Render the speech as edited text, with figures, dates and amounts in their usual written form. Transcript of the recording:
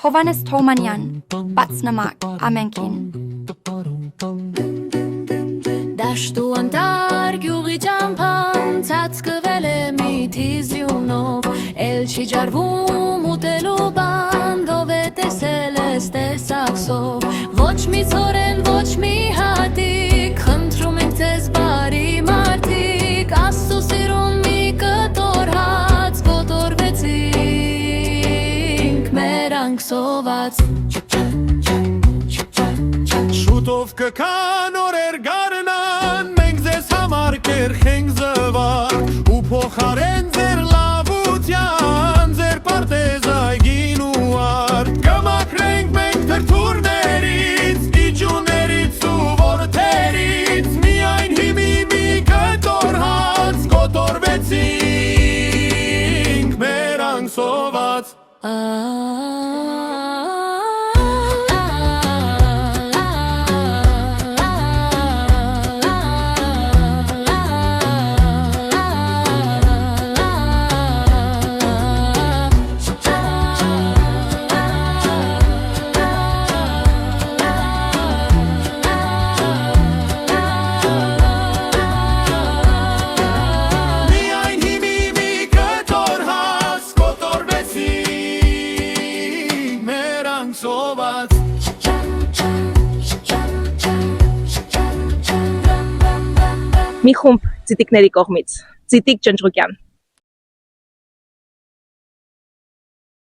Հովանես Թոմանյան, բացնամակ, ամենքին։ Դաշտու անտար գյուղի ճամփան ծածկվել է մի թիզյունով, էլ չի ջարվում ուտելու բան, ով է տեսել ես տեսակսով, ոչ մի ցորեն, ոչ մի հատիկ, խնդրում ենք ձեզ բարի մարդիկ, Աստծո սիրուն մի կտոր հաց, կոտորվեցինք մեր անկսոված։ Շուտով կքան օրեր գարնան, մենք ձեզ համար կերխենք զվարք ու փոխարեն ձեր լավության, ձեր պարտեզայգին ու արդ կմաքրենք մենք թրթուրներից, իջուներից ու որդերից, միայն հիմի մի կտոր հաց, կոտորվեցինք մեր անկսոված։ Մի խումբ ծիտիկների կողմից, Ծիտիկ Ջնջուկյան։